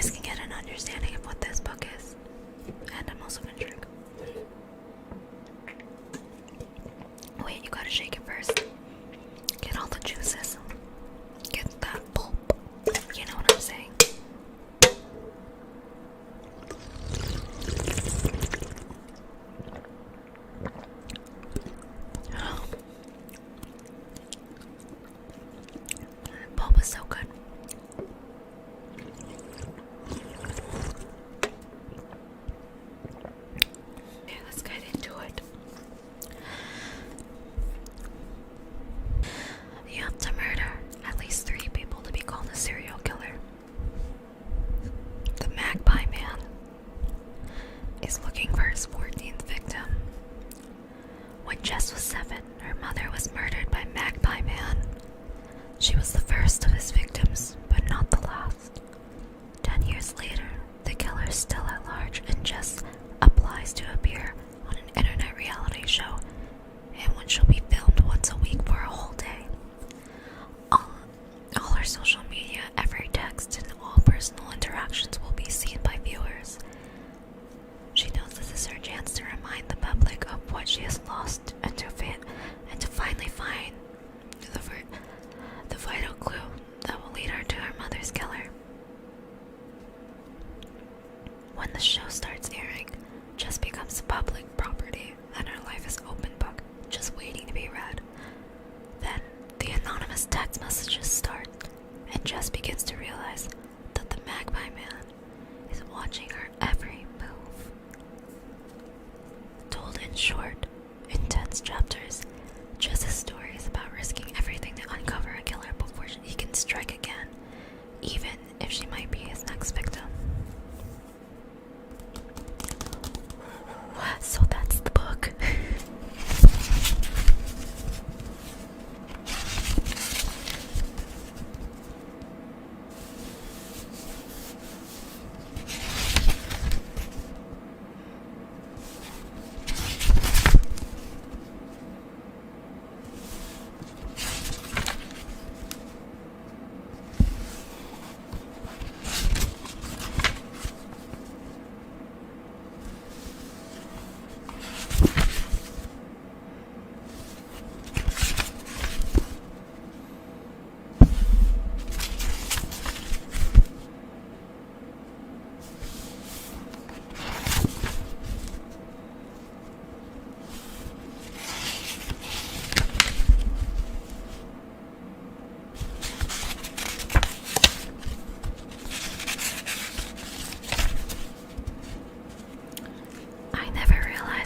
guys can get an understanding of what this book is. And I'm also gonna drink. Wait, you gotta shake it first. Get all the juices. Get that pulp. You know what I'm saying? Oh. The pulp is so good. Okay, let's get into it. You have to murder at least 3 people to be called a serial killer. The Magpie Man is looking for his 14th victim. When Jess was 7, her mother was murdered by Magpie Man. She was the first of his victims, but not the last. 10 years later, the killer is still at large, and Jess applies to appear on an internet reality show, in which she'll be filmed once a week for a whole day. All her social media, every text, and all personal interactions will be seen by viewers. She knows this is her chance to remind the public of what she has lost and to finally find the vital clue that will lead her to her mother's killer. When the show starts airing, Jess becomes public property, and her life is open book, just waiting to be read. Then, the anonymous text messages start, and Jess begins to realize that the Magpie Man is watching her every move. Told in short, intense chapters, Jess's story is about risking everything to uncover a killer before he can strike again, even if she might be his next victim. So that's the book.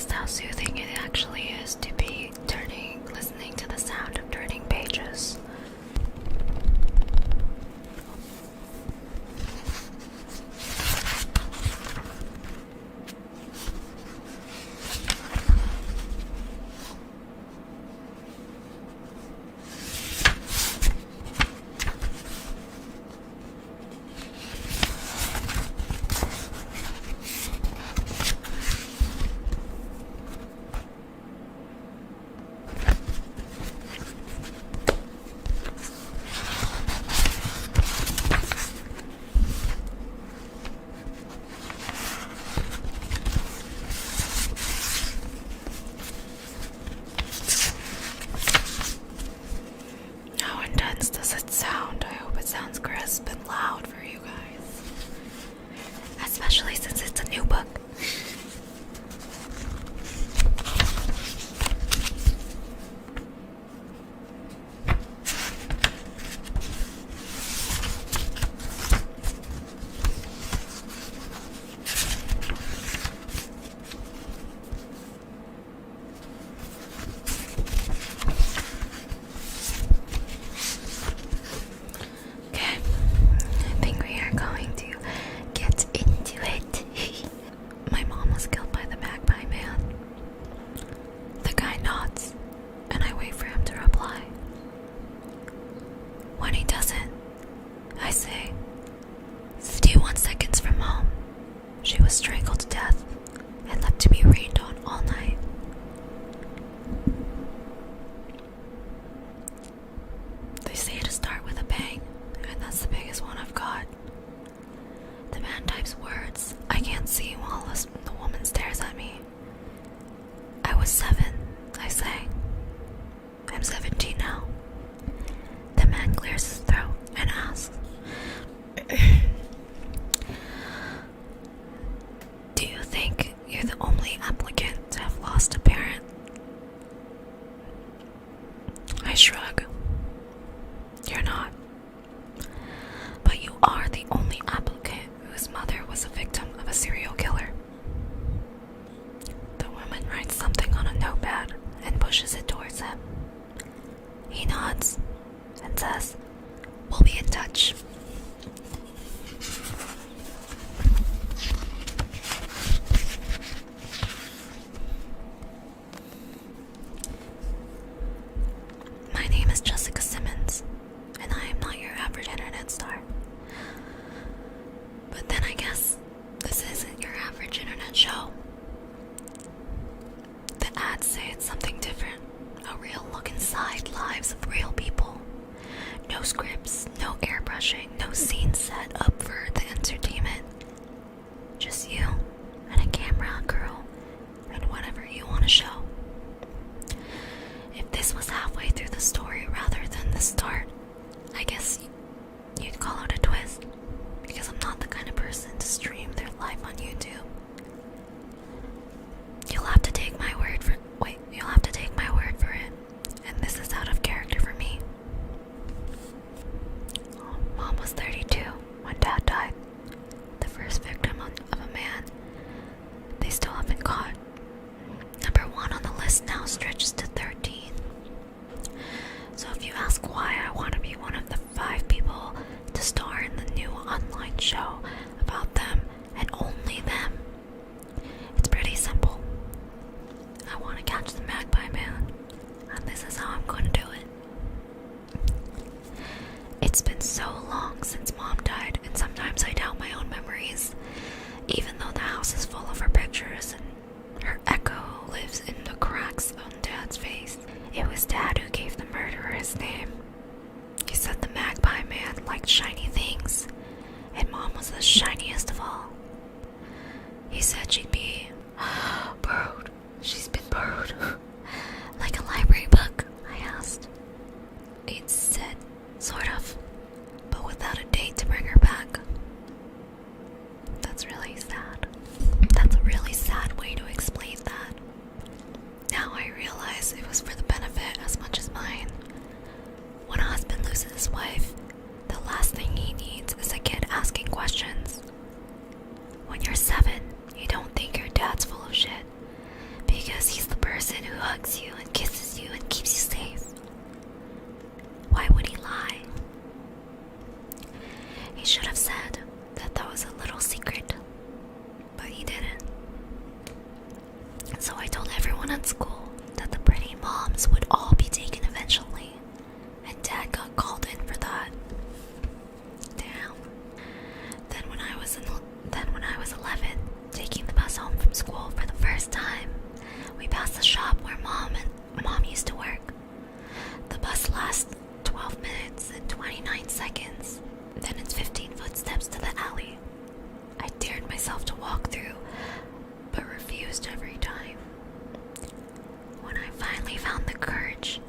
How soothing it actually is to be listening to the sound of turning pages. Does it sound? I hope it sounds crisp and loud for you guys. Especially since it's a new book. Strangled to death and left to be rained on all night. They say to start with a bang, and that's the biggest one I've got. The man man types words I can't see while the woman stares at me. I was 7, I say. I'm 17 now. The man clears his throat and asks, do you think you're the only applicant to have lost a parent? I shrug. You're not. But you are the only applicant whose mother was a victim of a serial killer. The woman writes something on a notepad and pushes it towards him. He nods and says, we'll be in touch. My name is Jessica Simmons, and I am not your average internet star. But then I guess this isn't your average internet show. The ads say it's something different, a real look inside lives of real people. No scripts, no airbrushing, no scenes set up for the entertainment. Just you and a camera, girl, and whatever you want to show. If this was halfway through the story rather than the start, I guess you'd call it a twist, because I'm not the kind of person to stream their life on YouTube. You'll have to take my word for it, and this is out of character for me. Mom was 32 when Dad died, the first victim of a man they still haven't caught. Number 1 on the list now stretches to 13. So if you ask why I want to be one of the 5 people to star in the new online show about them and only them, it's pretty simple. I want to catch the Magpie Man, and this is how I'm going to do it. It's been so long since Mom died, and sometimes I doubt my own memories, even though the house is full of her pictures and her echo lives in the cracks on Dad's face. It was Dad who gave the murderer his name. He said the Magpie Man liked shiny things, and Mom was the shiniest of all. He said she'd be borrowed. She's been borrowed. Like a library book, I asked. It said, sort of, but without a date to bring her back. That's really sad. That's a really sad way to explain that. Now I realize it was for the benefit as much as mine. When a husband loses his wife, the last thing he needs is a kid asking questions. When you're 7, you don't think your dad's full of shit, because he's the person who hugs you and kisses you and keeps you safe. Why would he lie? He should have said that was a little secret, but he didn't. So I told everyone at school that the pretty moms would all be taken eventually, and Dad got called in for that. Damn. Then when I was 11, taking the bus home from school for the first time, we passed the shop where Mom used to work. The bus lasts 12 minutes and 29 seconds. Then it's 15 footsteps to the alley. I dared myself to walk through, but refused every time. When I finally found the courage,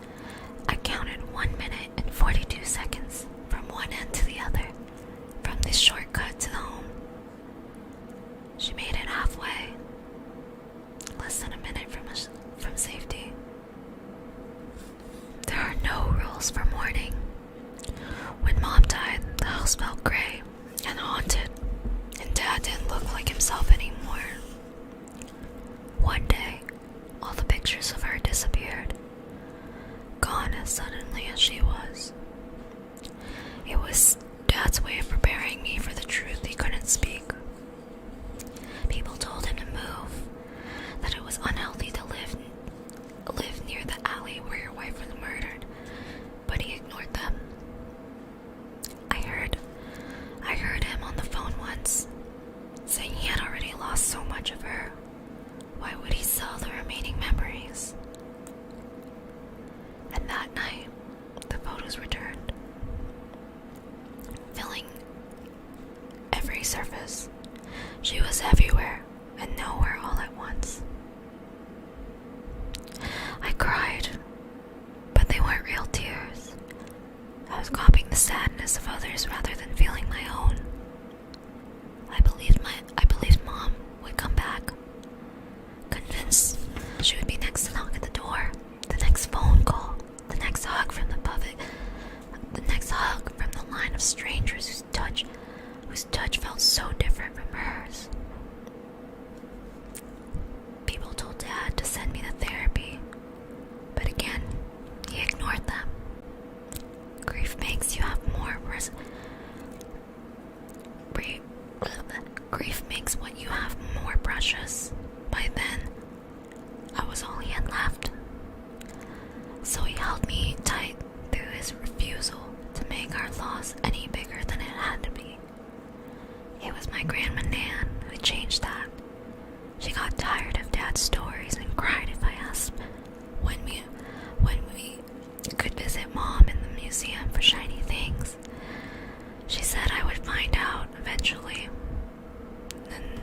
I counted 1 minute and 42 seconds from one end to the other, from this shortcut to the home. She made it halfway, less than a minute from safety. There are no rules for mourning. When Mom died, the house felt gray and haunted, and Dad didn't look like himself anymore. One day, all the pictures of her disappeared, gone as suddenly as she was. It was Dad's way of preparing me for the truth he couldn't She was everywhere and nowhere all at once. I cried, but they weren't real tears. I was copying the sadness of others rather than feeling my own. I believed Mom would come back, convinced she would be next to knock at the door, the next phone call, the next hug from the line of strangers whose touch felt so different from hers. People told Dad to send me to therapy, but again, he ignored them. Grief makes what you have more precious. By then, I was all he had left. So he held me tight through his refusal to make our loss any bigger than it had to be. It was my Grandma Nan who changed that. She got tired of Dad's stories and cried if I asked when we could visit Mom in the museum for shiny things. She said I would find out eventually, and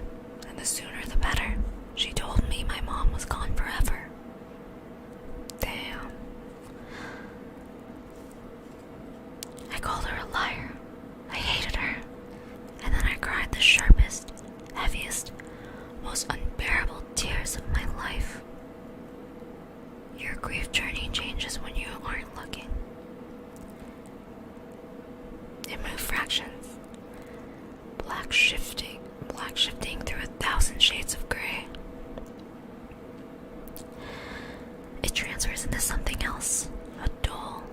the sooner the better. She told me my mom was gone forever. Damn. I called her a liar. I hated her. And then I cried the sharpest, heaviest, most unbearable tears of my life. Your grief journey changes when you aren't looking. It moved fractions, black shifting through 1,000 shades of gray. It transfers into something else, a dull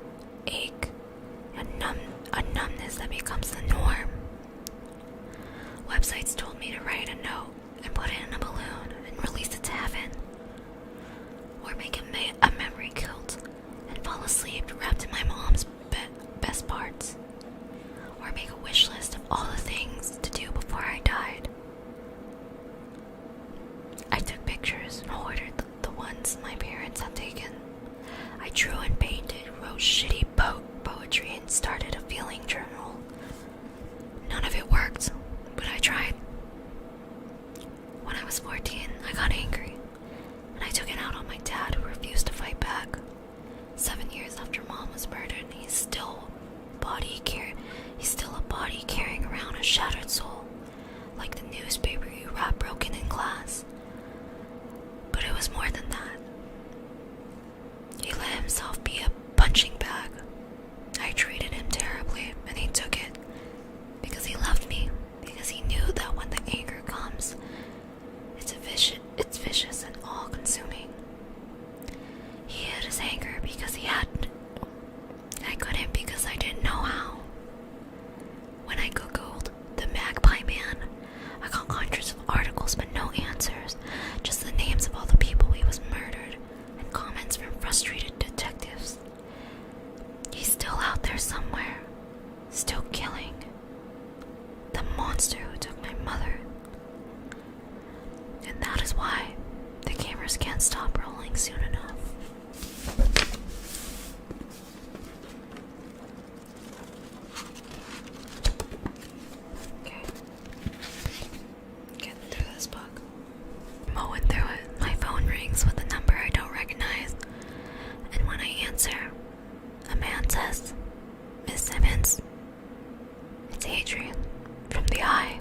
ache, a numbness that becomes the norm. Websites told me to write a note and put it in a balloon and release it to heaven, or make a memory quilt and fall asleep wrapped in my mom's best parts, or make a wish list of all the things to do before I died. I took pictures and ordered the ones my parents had taken. I drew and painted, wrote shitty poetry, and started a feeling journal. None of it worked, but I tried. When I was 14, I got angry, and I took it out on my dad, who refused to fight back. 7 years after Mom was murdered, he's still a body carrying around a shattered soul, like the newspaper you wrap broken in glass. But it was more than that. He let himself be a punching bag. I treated him terribly, and he took it because he loved me, because he knew that when the anger comes, it's vicious and all-consuming. He hid his anger because he had to. I couldn't because I didn't know how. When I googled the Magpie Man, I got hundreds of articles but no answers, just the names of all the people he was murdered and comments from frustrated detectives. He's still out there somewhere, still killing. The monster who took my mother. And that is why the cameras can't stop rolling soon enough. Okay. Getting through this book. Mowing through it, my phone rings with a number I don't recognize. And when I answer, a man says, "Miss Simmons?" It's Adrian from the Eye.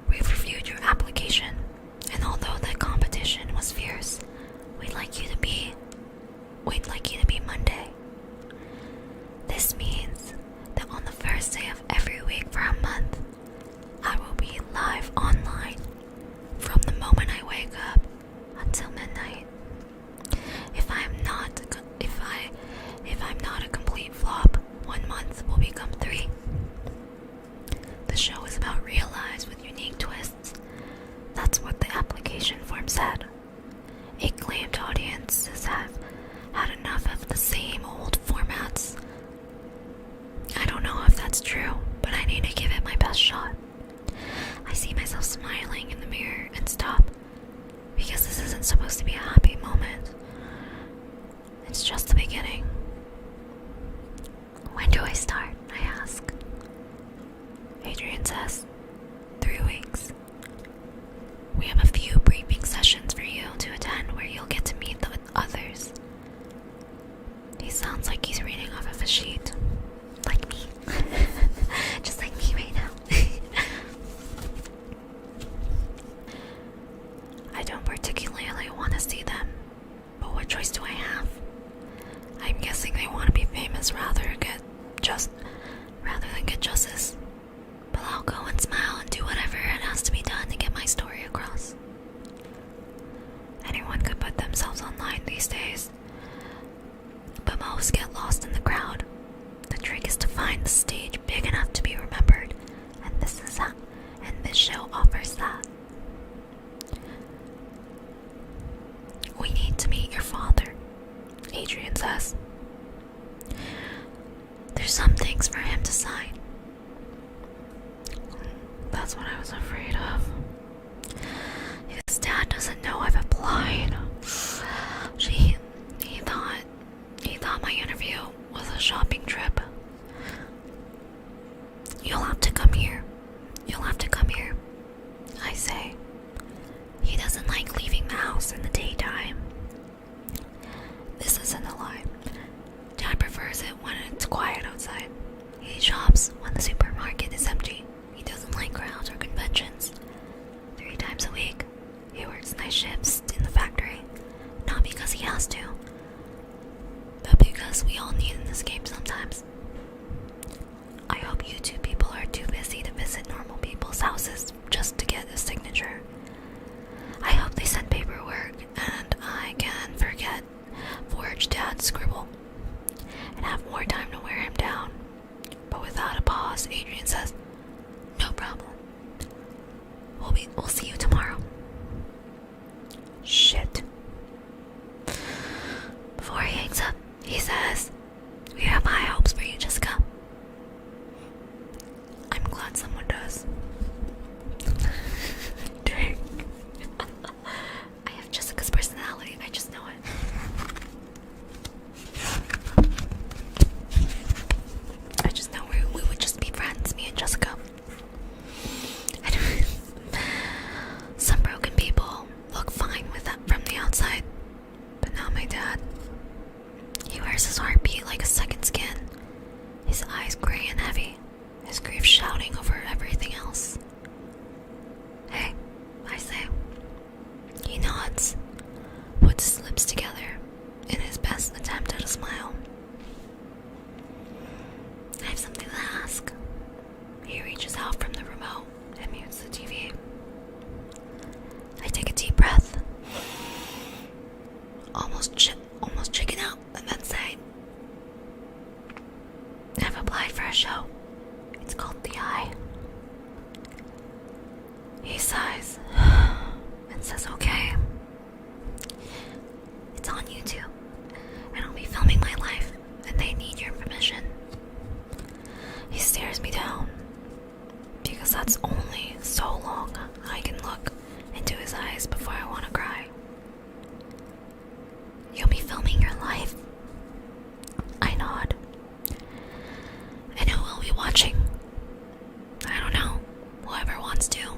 We've reviewed your application, and although the competition was fierce, we'd like you to be Monday. This means that on the first day of every week for a month, I will be live online from the moment I wake up until midnight. If I'm not a complete flop, 1 month will become 3. The show is about real lives with unique twists. That's what the application form said. It claimed audiences have had enough of the same old formats. I don't know if that's true, but I need to give it my best shot. I see myself smiling in the mirror and stop, because this isn't supposed to be a happy moment. It's just the beginning. When do I start? I ask. Adrian says, 3 weeks. We have a few briefing sessions for you to attend where you'll get to meet the others. He sounds like he's reading off of a sheet. Like me. Just like me right now. I don't particularly want to see them, but what choice do I have? I'm guessing they want to be famous rather than get justice. But I'll go and smile and do whatever it has to be done to get my story across. Anyone could put themselves online these days, but most get lost in the crowd. The trick is to find the stage big enough to be remembered, and this show offers that. We need to meet your father, Adrian says. There's some things for him to sign. That's what I was afraid of. His dad doesn't know I've applied. He thought my interview was a shopping trip. You'll have to come here, I say. He doesn't like leaving the house in the daytime. This isn't a lie. Dad prefers it when it's quiet outside. He shops when the supermarket is empty. He doesn't like crowds or conventions. 3 times a week, he works night shifts in the factory. Not because he has to, but because we all need an escape sometimes. I hope you two people are too busy to visit normal people's houses just to get a signature. I hope they send paperwork and I can forge Dad's scribble and have more time to wear him down. But without a pause, Adrian says, "No problem. We'll see you tomorrow." Shit. Before he hangs up, he says, "We have high hopes for you, Jessica." I'm glad someone does. Dang. I have Jessica's personality, I just know it. I just know we would just be friends, me and Jessica. Some broken people look fine with that from the outside, but not my dad. He wears his heartbeat like a second skin, his eyes gray and heavy, his grief shouting over everything else. "Hey," I say. He nods, puts his lips together in his best attempt at a smile. "I have something to ask." He reaches out from the remote and mutes the TV. I take a deep breath, almost chicken out, and then say, "I've applied for a show. It's called The Eye." He sighs and says, "Okay. It's on YouTube, and I'll be filming my life, and they need your permission." He stares me down, because that's only so long I can look into his eyes before I want to cry. "You'll be filming your life?" I nod. "And who will be watching?" "I don't know. Whoever wants to."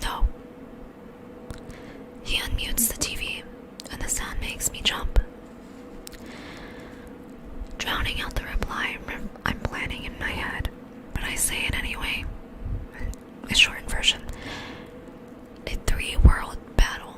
"No." He unmutes the TV, and the sound makes me jump. Drowning out the reply I'm planning in my head, but I say it anyway. A shortened version. A 3-world battle.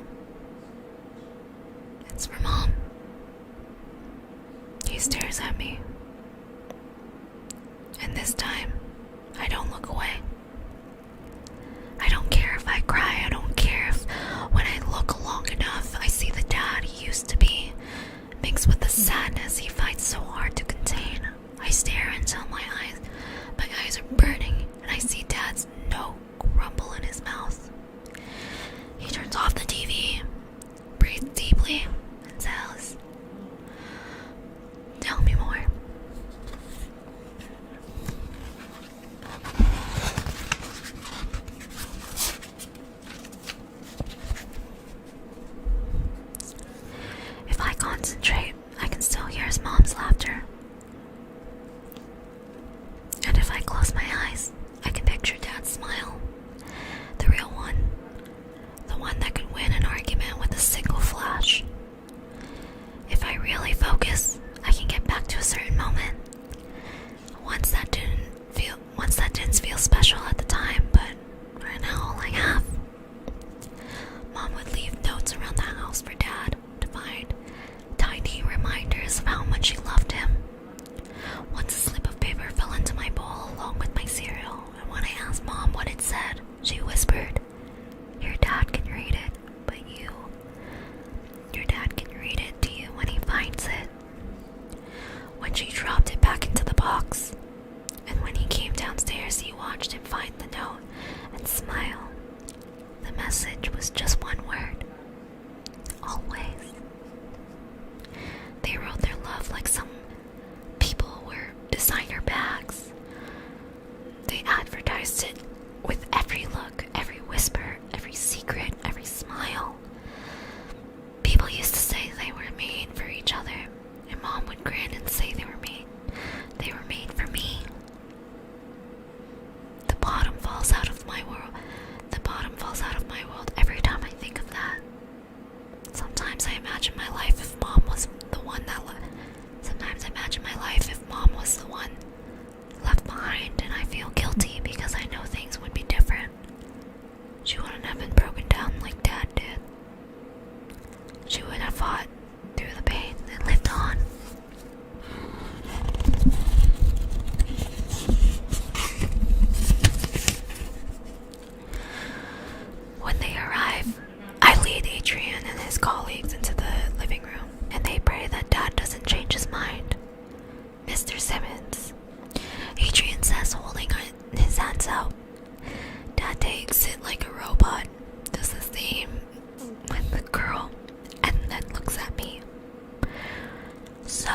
makes it like a robot, does the same with the girl, and then looks at me. So,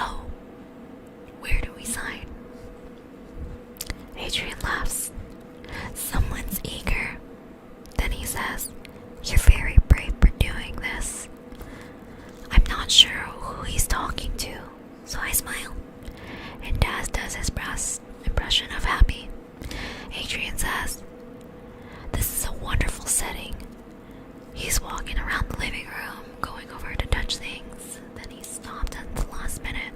where do we sign? Adrian laughs. Someone's eager. Then he says, "You're very brave for doing this." I'm not sure who he's talking to, so I smile. And Dad does his best impression of happy. Adrian says, "This is a wonderful setting." He's walking around the living room, going over to touch things. Then he stopped at the last minute,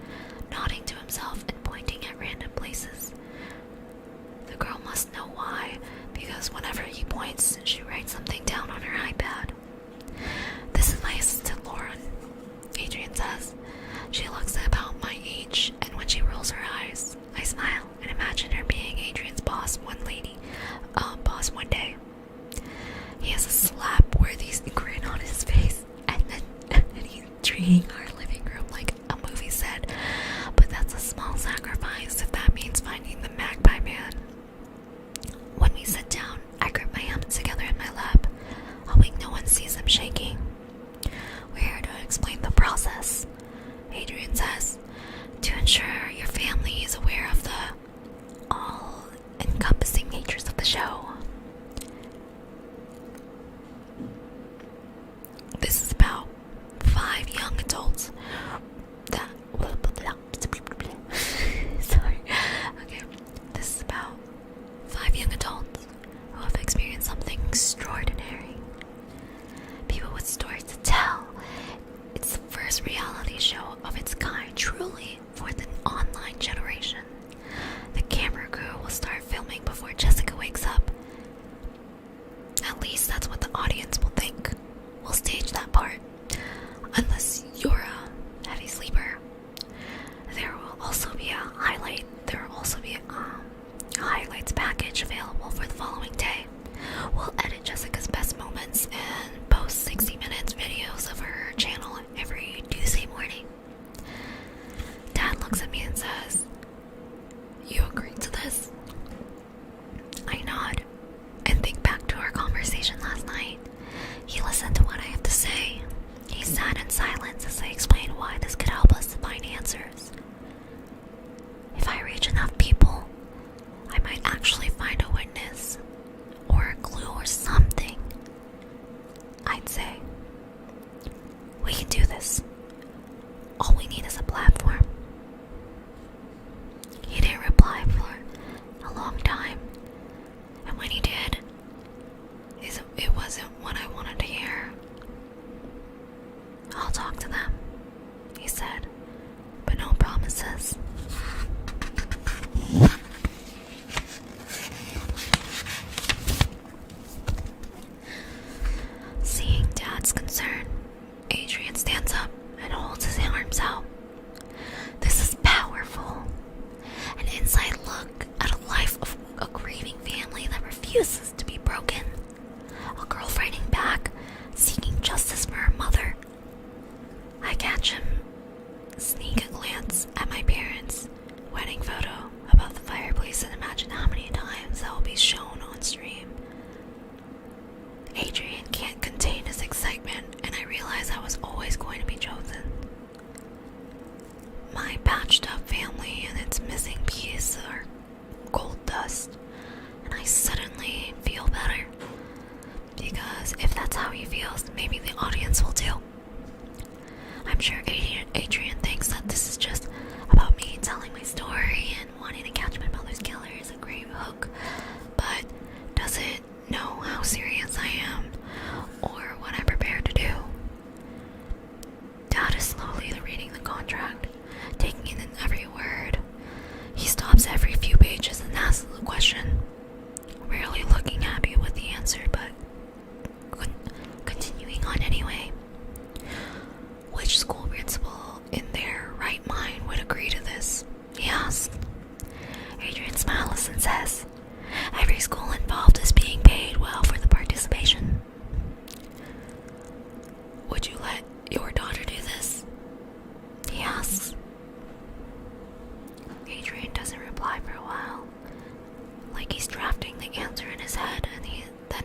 nodding to himself and pointing at random places. The girl must know why, because whenever he points, she writes something down on her iPad. "This is my assistant, Lauren," Adrian says. She looks about my age, and when she rolls her eyes, I smile and imagine her being Adrian's boss one day. He has a slap-worthy grin on his face, and he's treating our living room like a movie set. But that's a small sacrifice if that means finding the Magpie Man. When we sit down, I grip my hands together in my lap, hoping no one sees them shaking. We're here to explain the process, Adrian says, to ensure your family is aware of the all-encompassing natures of the show. This is about 5 young adults that sorry. Okay. This is about 5 young adults who have experienced something extraordinary. People with stories to tell. It's the first reality show of its kind, truly, for the online generation. The camera crew will start filming before Jessica wakes up. At least that's what the audience will think. We'll stage that part, unless you're a heavy sleeper. There will also be a highlights package available for the following day. We'll edit Jessica's best moments and post 60 minutes videos of her channel every Tuesday morning. Dad looks at me and says, "You agree to this?" I nod and think back to our conversation last night. He listened to what I have to say. He sat in silence as I explained why this could help us to find answers. If I reach enough people, I might actually find a witness, or a clue or something. I'd say, "We can do this. All we need is a platform." He didn't reply for a long time, and when he did, it wasn't what I wanted to hear. "I'll talk to them," he said, "but no promises." Seeing Dad's concern, Adrian stands up and holds his arms out. This is powerful. An inside look at a life of a grieving family that refuses to be broken. A girl fighting back, seeking justice for her mother. I catch him sneak a glance at my parents' wedding photo above the fireplace and imagine how many times that will be shown on stream. Adrian can't contain his excitement, and I realize I was always going to be chosen. My patched up family and its missing piece are gold dust, and I suddenly feel better. Because if that's how he feels, maybe the audience will too. I'm sure Adrian thinks that this is just about me telling my story and wanting to catch my mother's killer is a great hook, but doesn't know how serious I am or what I'm prepared to do. Dad is slowly reading the contract, taking in every word. He stops every few pages and asks the question, rarely looking happy with the answer, but continuing on anyway. Which school principal in their right mind would agree to this? He asks. Adrian smiles and says,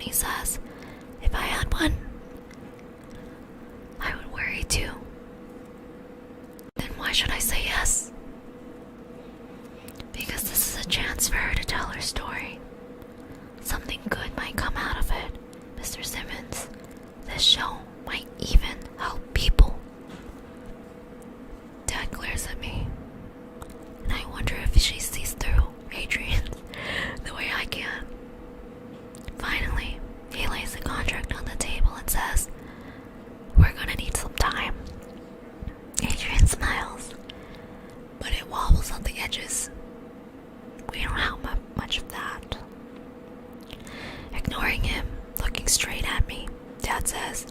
me says, if I had one, I would worry too. Then why should I say yes? Because this is a chance for her to tell her story. Something good might come out of it, Mr. Simmons. This show might even help people. Dad glares at me, and I wonder if she sees through Adrian the way I can. Finally, he lays the contract on the table and says, we're gonna need some time. Adrian smiles, but it wobbles on the edges. We don't have much of that. Ignoring him, looking straight at me, Dad says,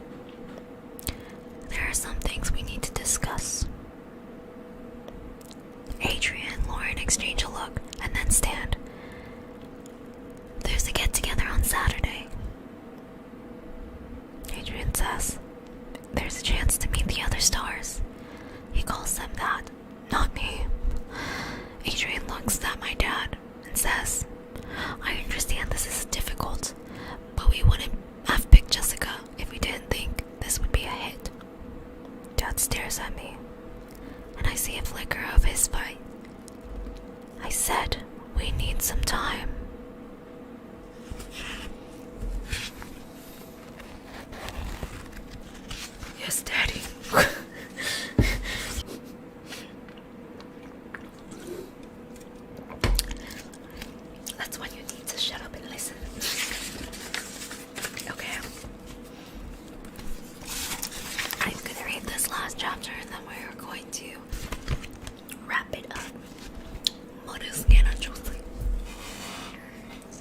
there are some things we need to discuss. Adrian and Lauren exchange a look and then stand. There's a get-together on Saturday. Adrian says, there's a chance to meet the other stars. He calls them that, not me. Adrian looks at my dad and says, I understand this is difficult, but we wouldn't have picked Jessica if we didn't think this would be a hit. Dad stares at me, and I see a flicker of his fight. I said, we need some time. Yes, Daddy. That's when you need to shut up and listen. Okay. I'm gonna read this last chapter and then we're going to wrap it up. Mother's gonna juicy.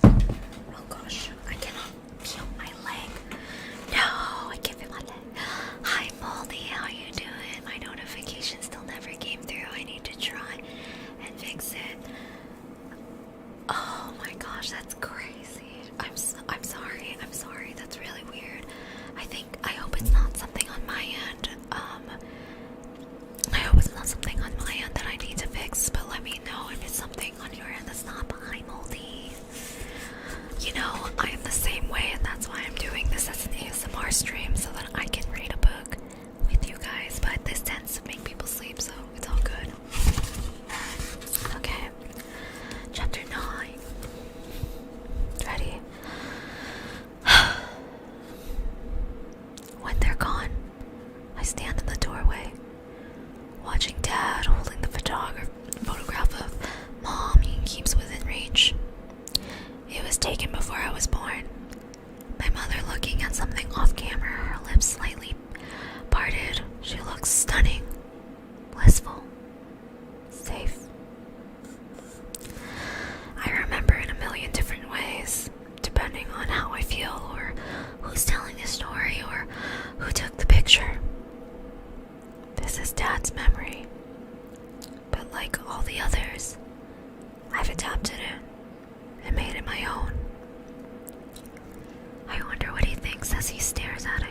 Oh gosh, I cannot feel my leg. No, I can't feel my leg. Hi Moldy, how you doing? My notification still never came through. I need to try and fix it. Oh my gosh, that's crazy. I'm sorry. That's really weird. I hope it's not something on my end. I hope it's not something on my end that I need to fix, but let me know if it's something on your end that's not. Hi Moldy. You know, I am the same way, and that's why I'm doing this as an ASMR stream so that I can read a book with you guys, but this tends to make people sleep, so it's all good. Okay. Chapter 9. Ready? When they're gone, I stand in the doorway, watching Dad holding the photograph of Mom he keeps within reach. It was taken before I was born. My mother looking at something off camera, her lips slightly parted. She looks stunning, blissful, safe. I remember in a million different ways, depending on how I feel or who's telling the story or who took the picture. This is Dad's memory, but like all the others, I've adapted it and made it my own. I wonder what he thinks as he stares at it.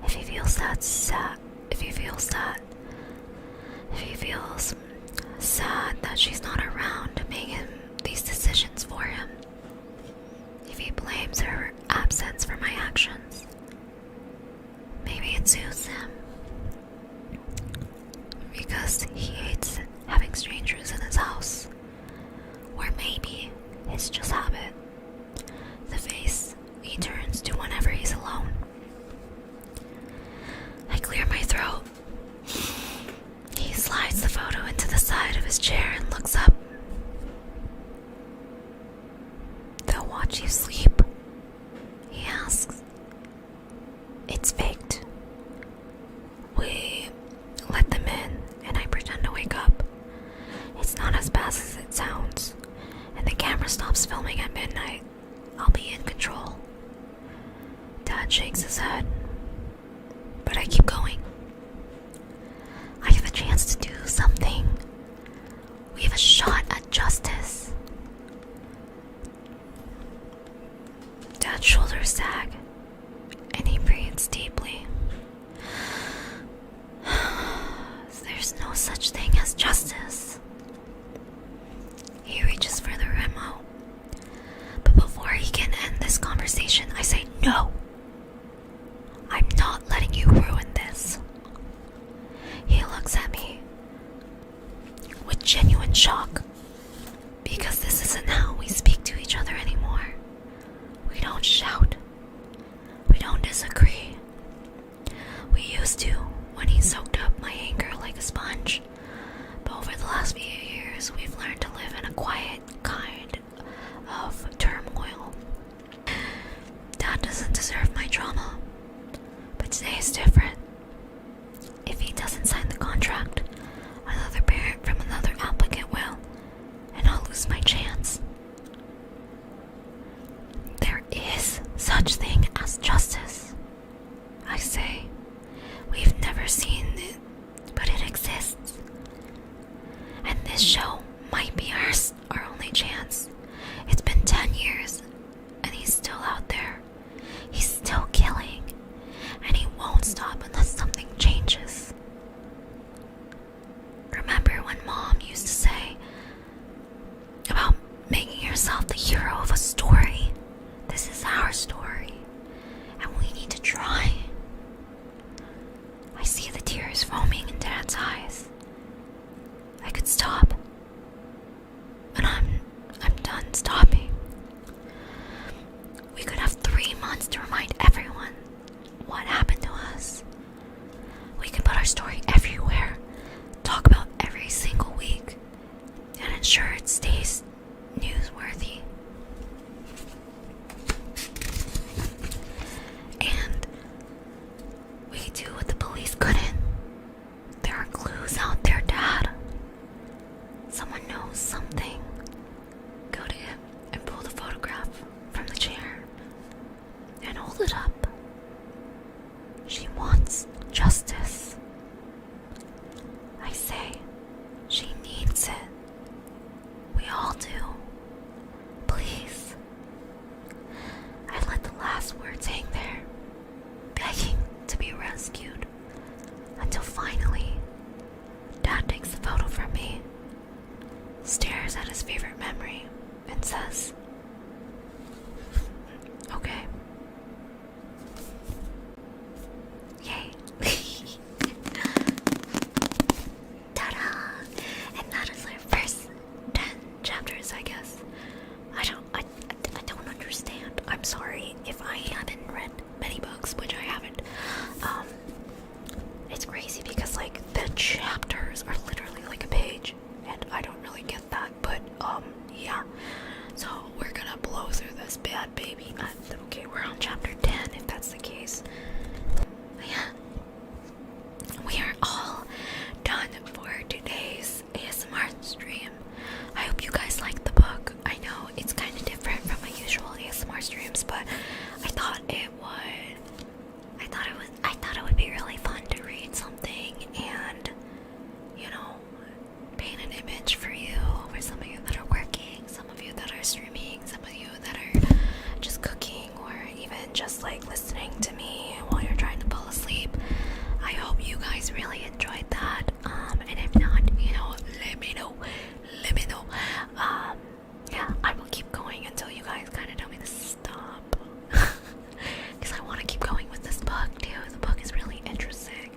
If he feels sad, if he feels sad that she's not around to make these decisions for him. If he blames her absence for my actions. Maybe it soothes him. Because he hates having strangers in his house. Or maybe it's just habit. The face he turns to whenever he's alone. I clear my throat. He slides the photo into the side of his chair and looks up. They'll watch you sleep, he asks. It's faked. We let them in and I pretend to wake up. It's not as bad as it sounds, and the camera stops filming at midnight. I'll be in control. Dad shakes his head, but I keep going. I have a chance to do something. We have a shot at justice. Dad's shoulders sag, and he breathes deeply. There's no such thing as justice. He reaches for the remote, but before he can end this conversation, No, I'm not letting you ruin this. He looks at me with genuine shock, because this isn't how we speak to each other anymore. We don't shout. We don't disagree. We used to when he soaked up my anger like a sponge. But over the last few years, we've learned to live in a quiet kind of turmoil. Dad doesn't deserve my drama, but today is different. If he doesn't sign the contract, another parent from another applicant will, and I'll lose my chance. There is such thing as justice, I say. We've never seen it, but it exists. And this show might be our only chance. It's been 10 years, and he's still out there. He's still killing, and he won't stop unless something changes. Remember when Mom used to say about making yourself the hero of a story? This is our story, and we need to try. I see the tears foaming in Dad's eyes. I could stop, but I'm done stopping. We could have 3 months to remind everyone what happened to us. We could put our story everywhere, talk about every single week, and ensure it stays newsworthy. And we could do what the police couldn't. There are clues out there, Dad. Someone knows something. Go to him and pull the photograph from the chair and hold it up. She wants justice. I say, she needs it. We all do. Please. I let the last words hang there, begging to be rescued, until finally, Dad takes the photo from me, stares at his favorite memory, and says, "Okay." Yay. Ta-da! And that is our first 10 chapters, I guess. I don't understand. I'm sorry if I haven't read many books, which I haven't. It's crazy because like the chapters are literally like a page, and I don't really get that, but yeah. So we're gonna blow through this bad baby. Okay, we're on chapter 10 if that's the case. But yeah, we are all done for today's ASMR stream. I hope you guys liked the book. I know it's kind of different from my usual ASMR streams, but I thought it would be really fun to read something and, you know, paint an image for you, for some of you that are working, some of you that are streaming, some of you that are just cooking, or even just like listening to me while you're trying to fall asleep. I hope you guys really enjoyed that. And if not, you know, let me know. Yeah, I will keep going until you guys kind of tell me to stop. Because I want to keep going with this book too. The book is really interesting.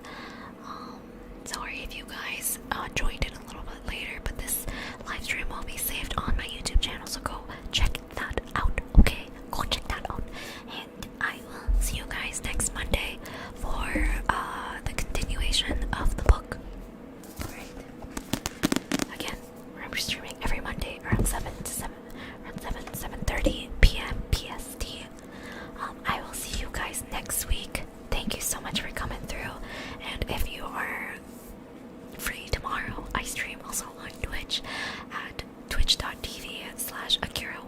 Sorry if you guys joined in a little bit later, but this live stream will be saved on my YouTube channel, so go check that out, okay? Go check that out. And I will see you guys next Monday for the continuation of the book. Alright. Again, remember streaming every Monday around 7:30 p.m. PST. I will see you guys next week. Thank you so much for coming through. And if you are free tomorrow, I stream also on Twitch at twitch.tv/Akira